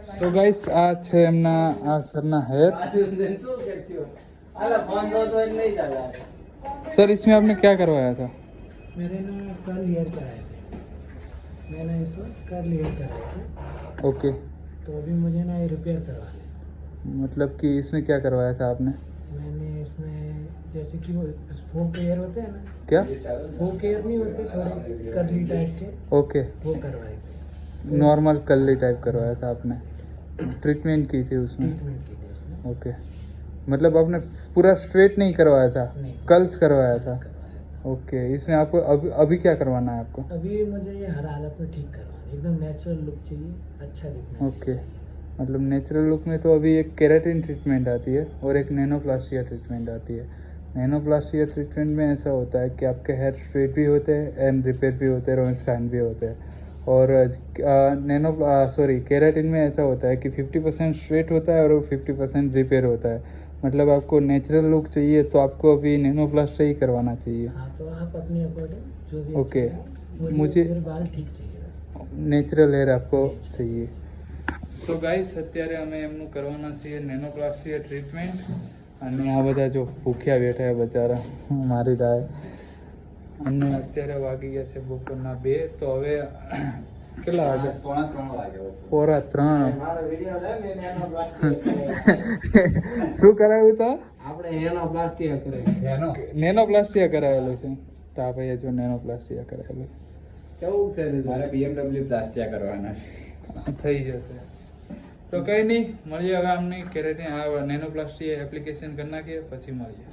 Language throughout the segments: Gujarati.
સો ગાઈસ આ છે એમના આ સરના हेयर। सर इसमें आपने क्या करवाया था? मेरे ना कर्ल हेयर कराए थे, मैंने इस वक्त कर्ल हेयर कराए थे। ओके, तो अभी मुझे ना ये रिपेयर करवाने। मतलब कि इसमें क्या करवाया था आपने? मैंने इसमें जैसे कि वो फोक हेयर होते हैं ना, क्या फोक हेयर नहीं होते थोड़े कर्ली टाइप के, ओके, वो करवाए थे। नॉर्मल कर्ली टाइप करवाया था आपने, ट्रीटमेंट की थी उसमें? ट्रीटमेंट की थी उसने। ओके, मतलब आपने पूरा स्ट्रेट नहीं करवाया था, नहीं, कर्ल्स करवाया था। करवाया। ओके, इसमें आपको अभी क्या करवाना है आपको? अभी मुझे ये हर हालत में ठीक करवाना, एकदम नेचुरल लुक चाहिए, अच्छा दिखना। ओके, मतलब नेचुरल लुक में तो अभी एक केराटिन ट्रीटमेंट आती है और एक नैनोप्लास्टिया ट्रीटमेंट आती है। नैनोप्लास्टिया ट्रीटमेंट में ऐसा होता है कि आपके हेयर स्ट्रेट भी होते हैं एंड रिपेयर भी होते हैं और शाइन भी होते हैं। और केराटिन में ऐसा होता है कि 50% स्ट्रेट होता है और 50% रिपेयर होता है। मतलब आपको नेचुरल लुक चाहिए तो आपको अभी नैनोप्लास्टिया ही करवाना चाहिए। हाँ, तो आप अपने अकॉर्डिंग जो भी ओके, अच्छा लगे, मुझे मेरे बाल ठीक चाहिए बस। નેચરલ હેર આપકો चाहिए। સો ગાઈસ અત્યારે અમે એમનું કરવાના છીએ નેનોપ્લાસ્ટિયા ટ્રીટમેન્ટ અને આ બધા જો ભૂખ્યા બેઠા છે બચારા મારી રાય અને અત્યારે વાગી ગયા છે બપોરના 2 તો હવે કેટલા વાગે? પોણા 3 મારો વિડિયો લે ને એનો પ્લાસ્ટિક શું કરાવ્યું તો? આપણે એનો પ્લાસ્ટિક કરાવ્યું, નેનોપ્લાસ્ટિયા કરાયેલું છે તો આ ભાઈએ જો નેનોપ્લાસ્ટિયા કરાયેલું કેવું છે મારે BMW પ્લાસ્ટિયા કરવાના થઈ જશે તો કઈ નહીં મળીએ હવે આમની કેરેટિન આ નેનોપ્લાસ્ટિયા એપ્લિકેશન કરી નાખીએ પછી મળીએ।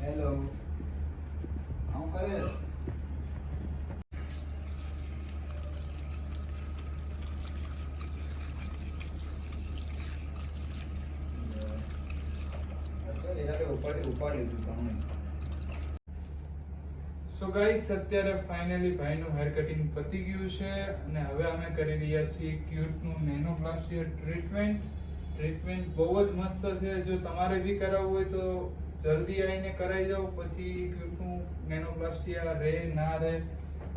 હેલો હું કરે ઉપાડી દીધું। સો ગાઈસ અત્યારે ફાઇનલી ભાઈનું હેર કટિંગ પતી ગયું છે અને હવે અમે કરી રહ્યા છીએ ક્યુટનું નેનોપ્લાસ્ટિયા ટ્રીટમેન્ટ બહુ જ મસ્ત છે। જો તમારે બી કરાવવું હોય તો જલ્દી આવીને કરાવી જાઓ, પછી ક્યુટનું નેનોપ્લાસ્ટિયા રહે ના રહે।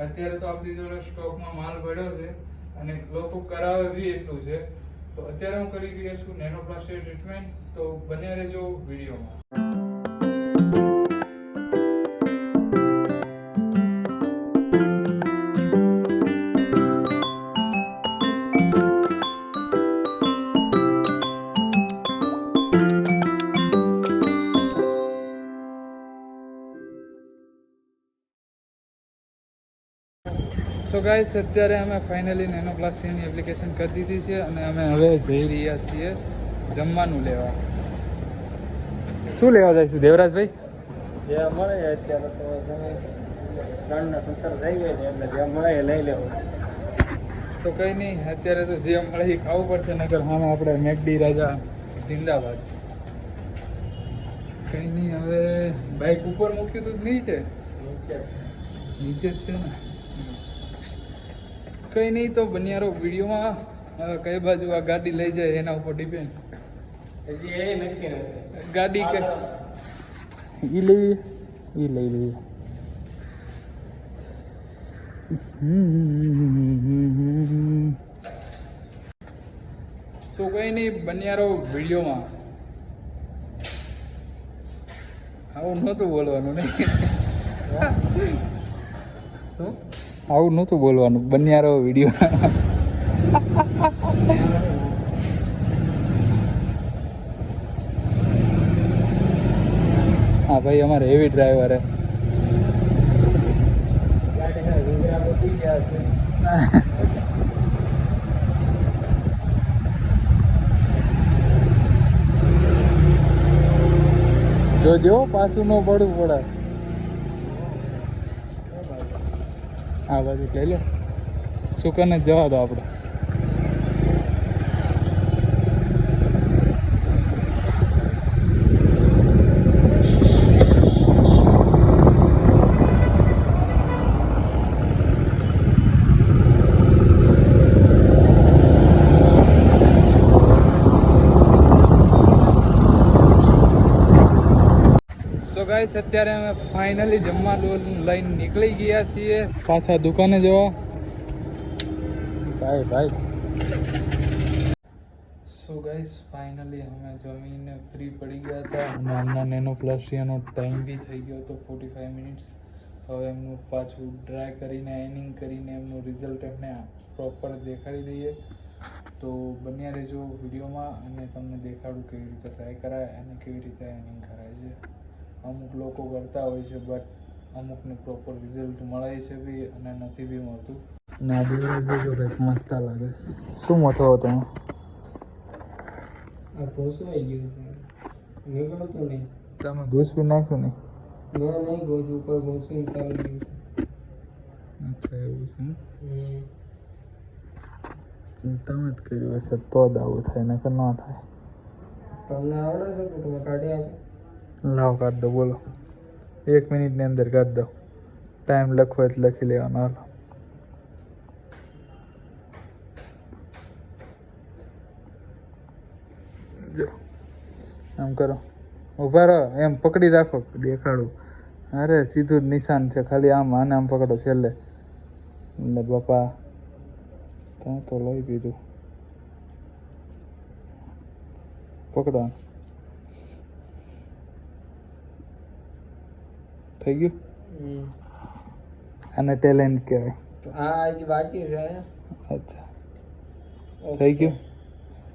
અત્યારે તો આપણી જોડે સ્ટોકમાં માલ પડ્યો છે અને લોકો કરાવે બી એટલું છે। તો અત્યારે હું કરી રહ્યો છું નેનોપ્લાસ્ટિયા ટ્રીટમેન્ટ, તો બને રહેજો વિડીયોમાં। સો ગાઈસ અત્યારે અમે ફાઇનલી નેનોપ્લાસ્ટિયાની એપ્લિકેશન કરી દીધી છે અને અમે હવે જઈ રહ્યા છીએ જમવાનું લેવા। શું લેવા જઈશું દેવરાજભાઈ? જે મળે અત્યારે તો તમે 3:70 થઈ ગઈ છે એટલે જે મળે એ લઈ લેવું। તો કંઈ નહીં, અત્યારે તો જે મળે એ ખાવું પડશે, નકર સામે આપણે મેકડી રાજા જિંદાબાદ। કંઈ નહીં, હવે બાઇક ઉપર મૂક્યું તો નીચે નીચે જ છે ને। કંઈ નહીં, તો બન્યા રહો વિડીયોમાં। કઈ બાજુ આ ગાડી લઈ જાય એના ઉપર ડિપેન્ડ। હજી એ નક્કી નથી ગાડી કે ઈ લઈએ ઈ લઈ લઈએ। સો કંઈ નહીં, બન્યા રહો વિડીયોમાં। આવું નહોતું બોલવાનું નહીં, આવું નહોતું બોલવાનું, બન્યા રહો વિડીયો। હા ભાઈ અમારે હેવી ડ્રાઈવર હે। જોજો પાછું ન પડવું પડે। આ બાજુ લઈ લે, સુકન જ જવા દો આપણે। ગાઈસ અત્યારે અમે ફાઇનલી જમવા લઈને નીકળી ગયા છીએ પાછા દુકાને જવા. ભાઈ સો ગાઈસ ફાઇનલી અમે જમીને ફ્રી પડી ગયા હતા અને હમણાં નેનો પ્લસિયાનો ટાઈમ બી થઈ ગયો હતો 45 મિનિટ્સ. હવે એમનું પાછું ડ્રાય કરીને આયનિંગ કરીને એમનું રિઝલ્ટ એમને પ્રોપર દેખાડી દઈએ. તો બન્યા રહેજો વિડીયોમાં અને તમને દેખાડું કેવી રીતે ટ્રાય કરાય અને કેવી રીતે આયનિંગ કરાય છે. અમુક લોકો કરતા હોય છે બટ અમુકને પ્રોપર રિઝલ્ટ મળે છે બી અને નથી બી મળતું. ને આ જોજો કંઈક મસ્ત લાગે. શું મથો તમે? આ ઘોસવાઈ ગયું છે. નીકળતું નહીં. તમે ઘૂસવી નાખ્યું ને? ના નહીં ઘોસું, ઉપર ઘોસવું ચાલુ ગયું છે. અચ્છા એવું છે. તમે જ કર્યું હશે તો જ આવું થાય, નકર ન થાય. તમને આવડે છે તો તમે કાઢી આપો. લાવ કાઢ દો. બોલો 1 મિનિટની અંદર કાઢ દો. ટાઈમ લખવો એટલે લખી લેવાનો. હાલો જો આમ કરો, ઊભા રહો, એમ પકડી રાખો, દેખાડું. અરે સીધું જ નિશાન છે, ખાલી આમ આને આમ પકડો છેલ્લે. એટલે બાપા તમે તો લઈ પીધું. પકડો. થઈ ગયું. આને ટેલેન્ટ કહેવાય. આ હજી બાકી છે. અચ્છા થઈ ગયું.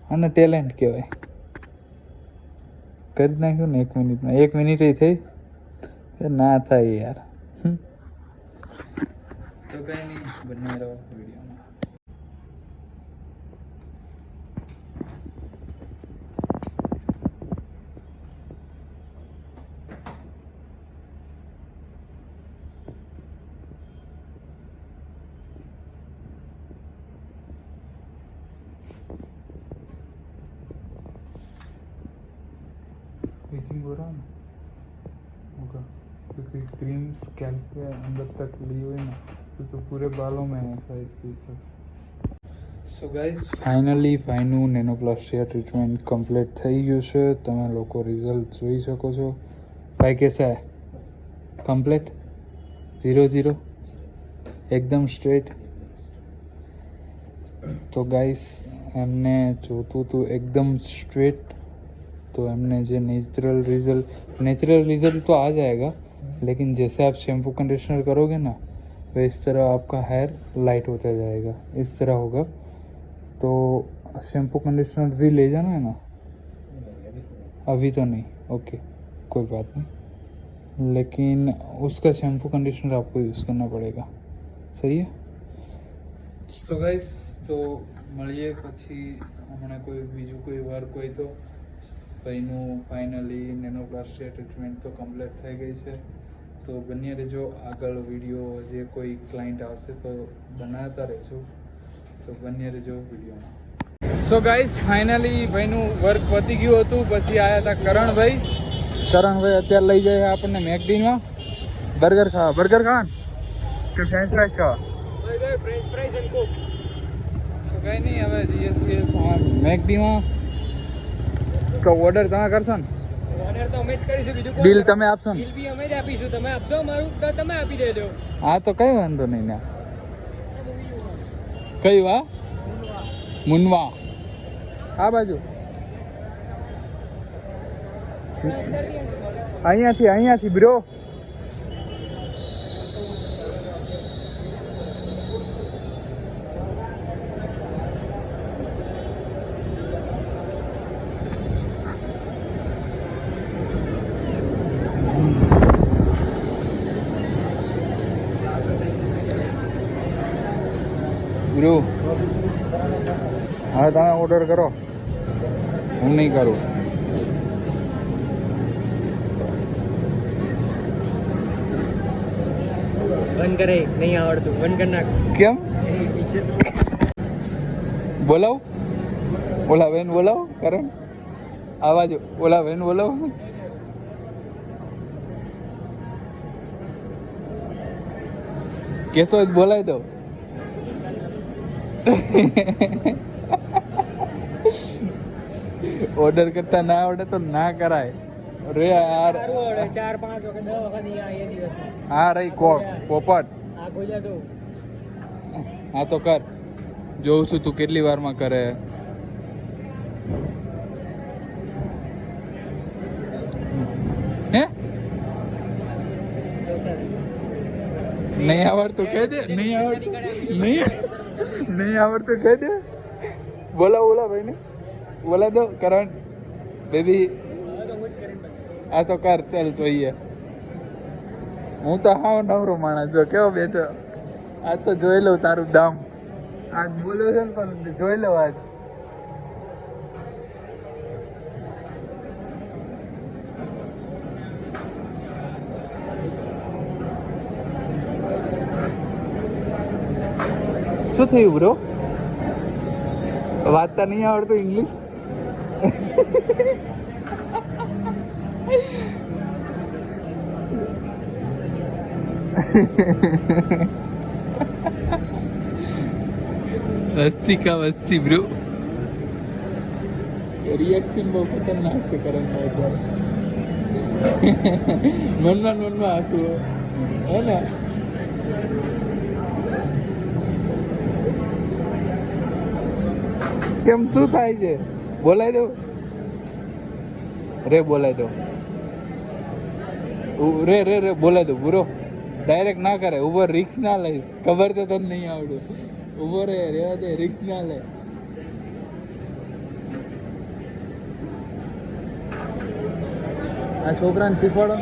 આને ટેલેન્ટ કહેવાય. કરી નાખ્યું ને 1 મિનિટમાં. 1 મિનિટ થઈ ના થાય યાર. તો કઈ નહીં, બને રહો વિડીયોમાં. ब्लीचिंग हो रहा है ना होगा, क्योंकि क्रीम स्कैल्प के अंदर तक ली हुई ना, तो पूरे बालों में ऐसा इसकी वजह से. સો ગાઈઝ ફાઇનલી ફાઈનું નેનોપ્લાસ્ટિયા ટ્રીટમેન્ટ કમ્પ્લીટ થઈ ગયું છે. તમે લોકો રિઝલ્ટ જોઈ શકો છો. ભાઈ कैसा है? કમ્પ્લીટ 0-0 એકદમ સ્ટ્રેટ. તો ગાઈઝ એમને જોતું હતું એકદમ स्ट्रेट, तो हमने जो नेचुरल रिजल्ट तो आ जाएगा, लेकिन जैसे आप शैम्पू कंडीशनर करोगे ना तो इस तरह आपका हेयर लाइट होता जाएगा. इस तरह होगा. तो शैम्पू कंडीशनर भी ले जाना है ना? अभी तो नहीं. ओके कोई बात नहीं, लेकिन उसका शैम्पू कंडीशनर आपको यूज़ करना पड़ेगा. सही है. तो गाइस तो મળીએ પછી હમણાં કોઈ બીજું કોઈ વર્ક હોય તો. ભાઈનું ફાઇનલી નેનોપ્લાસ્ટિયા ટ્રીટમેન્ટ તો કમ્પ્લીટ થઈ ગઈ છે. તો બન્યા રહેજો આગળ વિડીયો. જે કોઈ ક્લાયન્ટ આવશે તો બનાવતા રહેજો. તો બન્યા રહેજો વિડીયોમાં. સો ગાઈઝ ફાઇનલી ભાઈનું વર્ક પતી ગયું હતું. પછી આવ્યા હતા કરણભાઈ. કરણભાઈ અત્યારે લઈ જાય આપણને મેકડીમાં બર્ગર ખાવા કે ફ્રેન્ચ ફ્રાઈઝ ખાવા. ફ્રેન્ચ ફ્રાઈઝ એન્ડ કોક. તો કંઈ નહીં, હવે જઈએ છીએ મેકડીમાં. તો ઓર્ડર તમે કરશો ને? ઓર્ડર તો અમે જ કરીશું, બીજું બિલ તમે આપશો ને? બિલ બી અમે જ આપીશું. તમે આપશો મારું તો તમે આપી દેજો. હા તો કઈ વાંધો નહીં ને. કયું? આ મુનવા આ બાજુ અહીંયાથી બ્રો. હા તમે ઓર્ડર કરો, હું નહીં કરું. બંધ કરે, નહીં આવડતું, બંધ કરી નાખ. કેમ? બોલાવ ઓલા બેન, બોલાવ કરણ. આ બાજુ ઓલા બેન બોલાવ. કેસો જ બોલાવી દો. ઓર્ડર કરતા ના આવડે તો ના કરાય. રે યાર સારું આવડે 4-5 વખત 10 વખત અહીંયા એ દિવસમાં હા રહી કોક પોપટ આ ગોજા તો હા તો કર જોઉં છું તું કેટલી વારમાં કરે હે નહીં આવડતું કહે દે નહીં આવડતું નહીં આવડતું કહે દે બોલા ભાઈ ને બોલા દો કરણ બેબી આ તો કર ચાલ જોઈએ હું તો હાવ નવરો માણસ જો કેવો બેઠો આજ તો જોઈ લઉં તારું દામ આજ બોલ્યો છે ને પણ જોઈ લઉં આજ શું થયું બ્રો વાંચતા નહીં આવડતું ઇંગ્લિશ વસ્તી કા વસ્તી બ્રો રિએક્શન બહુ ખતરનાક છે કરણ મનમાં આંસુ હે ને કેમ શું થાય છે બોલાય દો બોલાય દો રે બોલાય દો બુરો ડાયરેક્ટ ના કરે ઉભો રિક્સ ના લે ખબર તો તને નહીં આવડું ઉભો રે રેવા દે રિક્સ ના લે આ છોકરાને શીખવાડો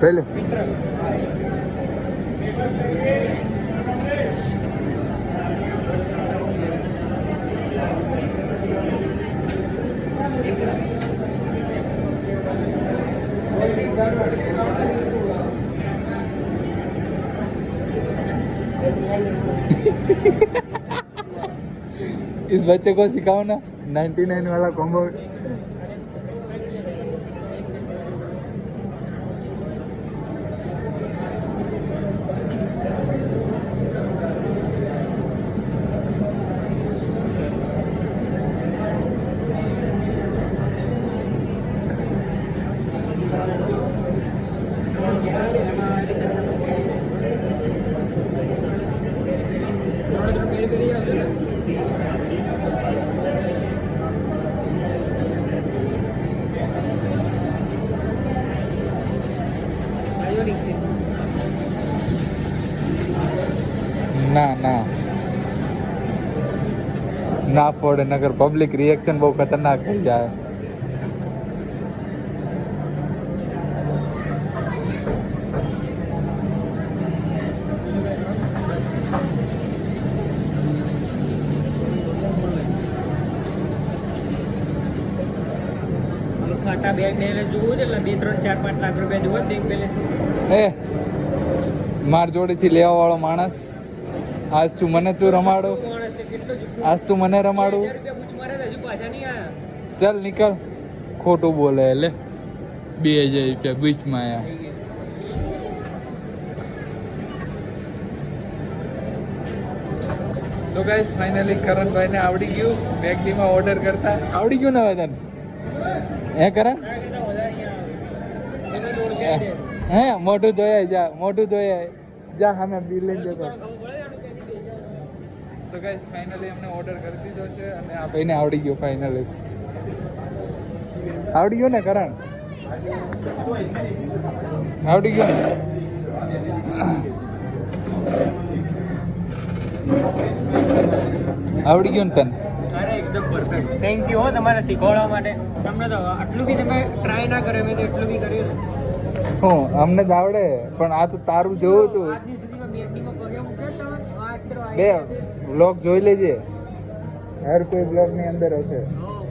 પેલું इस बच्चे को सिखाओ ना 99 वाला कॉम्बो ના પડે નગર પબ્લિક રિએક્શન બહુ ખતરનાક થઈ જાય ખાટા બેંક બેલેન્સ જોવું છે એટલે 2, 3, 4, 5 લાખ રૂપિયા જોવો બેંક બેલેન્સ એ માર જોડેથી લેવા વાળો માણસ આજ તું મને તું રમાડો આજ તું મને રમાડું ચાલ નીકળ ખોટું બોલે લે 2000 રૂપિયા બીચમાં આયા સો ગાઈસ ફાઇનલી કરણભાઈ ને આવડી ગયું મેગડી માં ઓર્ડર કરતા આવડી ગયું ને હવે તને હે કરણ હે મોઢું ધોયા જા સામે બિલ લઈને જતો તો ગાઈસ ફાઇનલી અમને ઓર્ડર કરી દીધો છે અને આ ભાઈને આવડી ગયો ફાઇનલી આવડી ગયો ને કરણ આવડી ગયો ને આવડી ગયો ને તને અરે એકદમ પરફેક્ટ થેન્ક યુ હો તમારે શીખવાડવા માટે તમને તો આટલું બી તમે ટ્રાય ના કર્યો મેં તો એટલું બી કર્યું ને હું અમને જ આવડે પણ આ તો તારું જોવું હતું આજની સુધીમાં બેંકમાં પગે મૂક્યા હતા આ અત્યારે બે બ્લોગ જોઈ લેજે હર કોઈ બ્લોગ ની અંદર હશે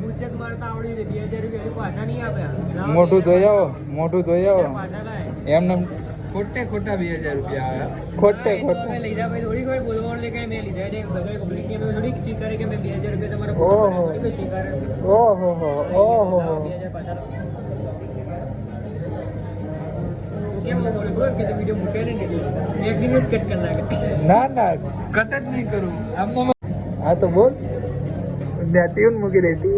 મૂચક મારતા આવડી છે 2000 રૂપિયા પાછા નહીં આપ્યા મોઢું ધોઈ આવો પાછા લાય એમને ખોટા 2000 રૂપિયા આવ્યા ખોટે મેં લીધા ભાઈ થોડી કોઈ બોલવાનું લે કે મેં લીધા છે બધા પબ્લિક ને મેં થોડીક સ્વીકારે કે મેં 2000 રૂપિયા તમારા ઓહો સ્વીકારે ઓહો 2000 પાછા કેમ બોલે બોલ કે વિડિયો મૂકે ને એક દિન જ કટ કરી નાખે ના કટ જ નહીં કરું આમ હા તો બોલ ટ્યુન મૂકી દેતી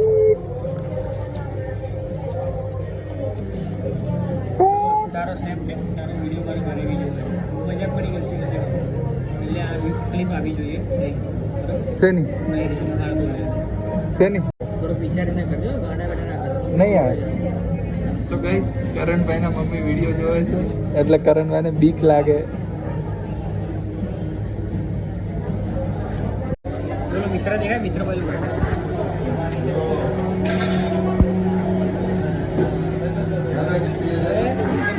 તારો સ્નેપ છે તારો વિડીયો કોલ બનાવી જોઈએ મજાક પડી ગઈ છે એટલે આ ક્લિપ આવી જોઈએ શેની શેની થોડો વિચારીને કરજો ગાડા બેટા ના કરજો નહીં આવે સો ગાઈસ કરણભાઈના મમ્મી વિડીયો જોવે છે એટલે કરણભાઈને બીક લાગે પેલો મિત્ર દેખાય મિત્ર બાજુ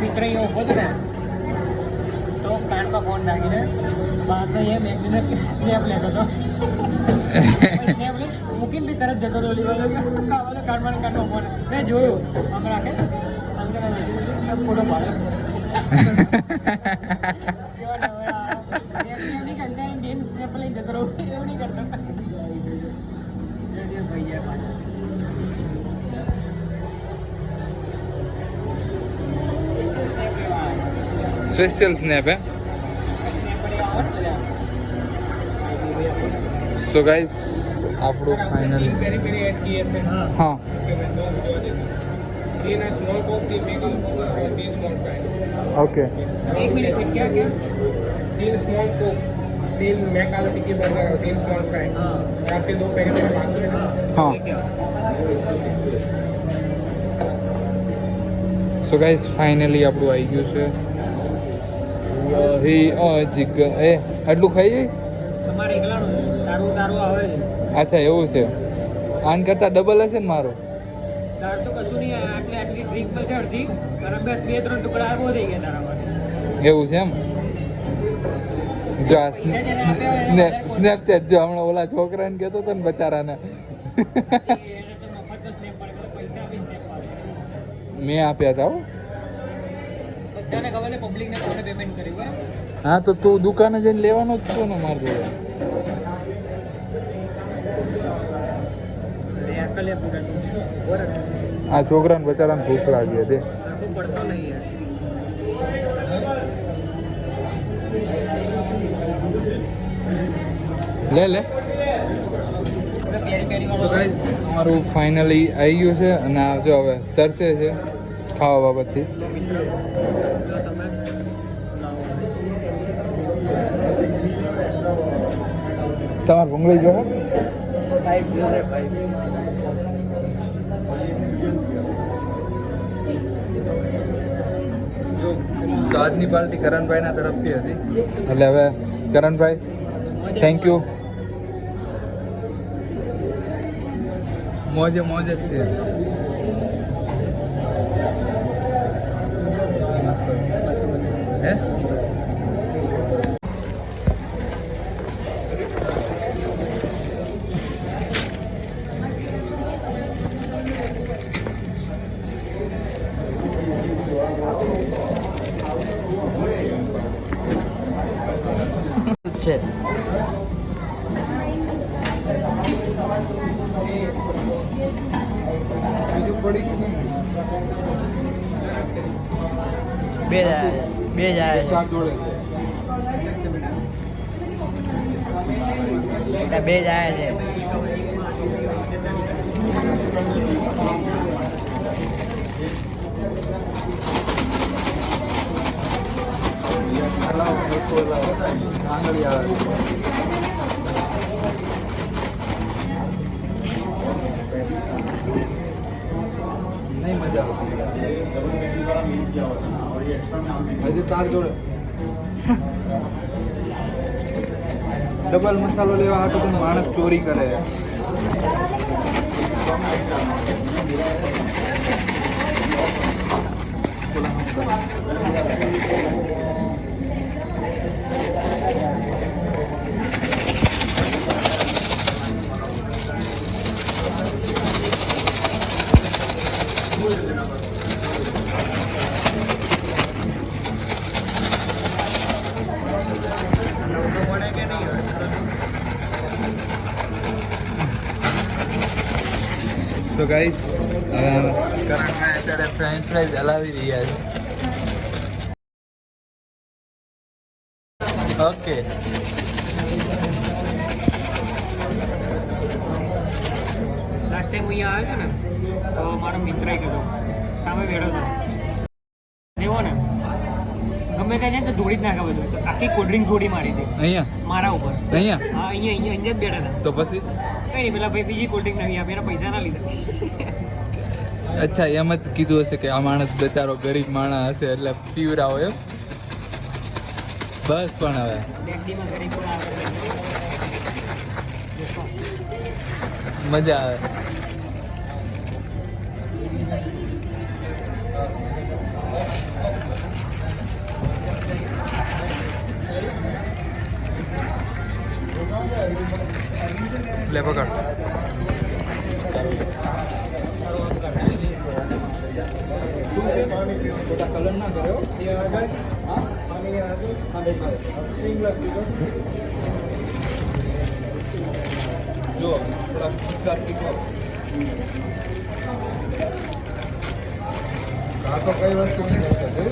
મિત્ર અહીંયા ઉભો હતો ને તો કાનમાં ફોન નાખીને બહારનો એમ એકને સ્નેપ લેતો હતો સ્નેપ લે મૂકીને બી તરત જતો રહ્યો ઓલી બાજુ કાનમાં ફોન મેં જોયું આમ રાખે ફોટો પાડ્યો સ્નેપ લઈને જતો રહ્યો એવું નહીં કરતો સ્પેશિયલ સ્નેપ હે સો ગાઈસ આપણું ફાઇનલી હા ઓકે एक मिनट क्या क्या 3 स्मॉल कोक 3 मैकालो टिक्की बर्गर और 3 स्मॉल फ्राई आपके 2 पैकेट में बात करें हाँ સો ગાઈસ ફાઇનલી આપણું આવી ગયું છે જીગ એ આટલું ખાઈ જઈશ તમારે એકલાનું તારું તારું આવે છે અચ્છા એવું છે આન કરતાં ડબલ હશે ને મારું તાર તો કશું નહીં આટલી આટલી ડ્રિંક મળશે અડધી તારા બસ 2-3 ટુકડા આવો થઈ ગયા તારા માટે એવું છે એમ જો આ સ્નેપચેટ જો હમણાં ઓલા છોકરાને કહેતો હતો ને બચારાને એને તો મફત સ્નેપ પડે પૈસા આપી સ્નેપ પડે મેં આપ્યા હતા હો બધાને ખબર છે પબ્લિકને કોને પેમેન્ટ કર્યું હોય હા તો તું દુકાને જઈને લેવાનો જ છો ને મારે જોડે અકલે પૂરા બરાબર આ છોકરાને બચારાને ભૂખ લાગી હતી આખો પડતો નહીં યાર લે લે તો ગાઈસ અમારું ફાઇનલી આવી ગયું છે અને આ જો હવે તરસે છે ખાવા બાબતથી તમારે ભૂંગળી જો તો આજની પાર્ટી કરણભાઈના તરફથી હતી એટલે હવે કરણભાઈ થેન્ક યુ મોજે મોજ જ છે હે છે બીજું પડી બે જાય ચાર જોડે બે જાય છે આંગળી આવે નહીં મજા આવે હજી તાર જોડે ડબલ મસાલો લેવા હાટું તો માણસ ચોરી કરે તો ગાઈસ કરંટમાં અત્યારે ફ્રેન્ચ ફ્રાઈઝ હલાવી રહ્યા છે ઓકે ટાઈમ અહીંયા આવ્યો હતો ને તો મારો મિત્ર કીધું સામે બેઠો હતો એવો ને ગમે ત્યાં જાય તો ધોળી જ નાખે બધું તો આખી કોલ્ડ ડ્રિંક ધોળી મારી હતી અહીંયા મારા ઉપર અહીંયા હા અહીંયા જ બેઠા હતા તો પછી કઈ નહીં પેલા ભાઈ બીજી કોલ્ડ ડ્રિંક નહીં આપી એના પૈસા ના લીધા અચ્છા એમ જ કીધું હશે કે આ માણસ બચારો ગરીબ માણસ હશે એટલે પીવરાવો એમ બસ પણ હવે બેકડીમાં ગરીબ પણ આવે મજા આવે લે પકડ ખોટા કલર ના કર્યો જો થોડા ટીકા ટીકા આ તો કઈ વસ્તુ નહીં કરતો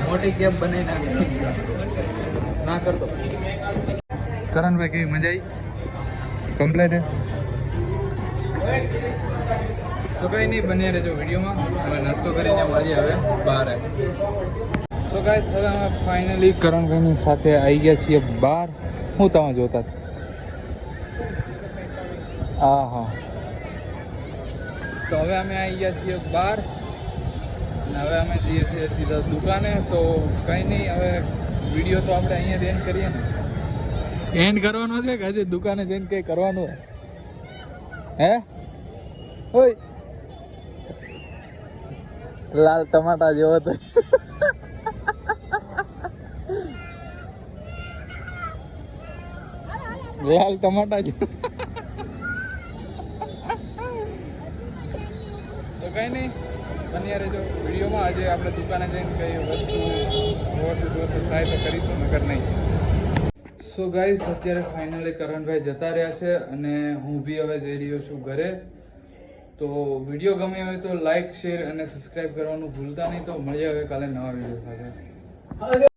મોટી કેપ બનાવી નાખી ના કરતો કરણભાઈ કેવી મજા આવી કમ્પ્લેટ તો કંઈ નહીં બન્યા રહેજો વિડીયોમાં હવે નાસ્તો કરીને મળીએ હવે બહાર સો ગાઈસ હવે અમે ફાઇનલી કરણભાઈની સાથે આવી ગયા છીએ બહાર હું તમે જોતા હા હા તો હવે અમે આવી ગયા છીએ બહાર અને હવે અમે જઈએ છીએ સીધા દુકાને તો કંઈ નહીં હવે વિડીયો તો આપણે અહીંયા એન્ડ કરીએ ને એન્ડ કરવાનો છે કે હજી દુકાને જઈને કંઈ કરવાનું હે ઓય લાલ ટમાટા જેવો તો લાલ ટમાટા જેવો તો કઈ નહીં બન્યા રહેજો વિડીયોમાં આજે આપણે દુકાને જઈને કઈ વસ્તુ થાય તો કરીશું નકર નહીં સો ગાઈસ અત્યારે ફાઇનલી કરણભાઈ જતા રહ્યા છે અને હું બી હવે જઈ રહ્યો છું ઘરે તો વિડીયો ગમે હોય તો લાઈક શેર અને સબસ્ક્રાઇબ કરવાનું ભૂલતા નહીં તો મળીએ હવે કાલે નવા વિડીયો સાથે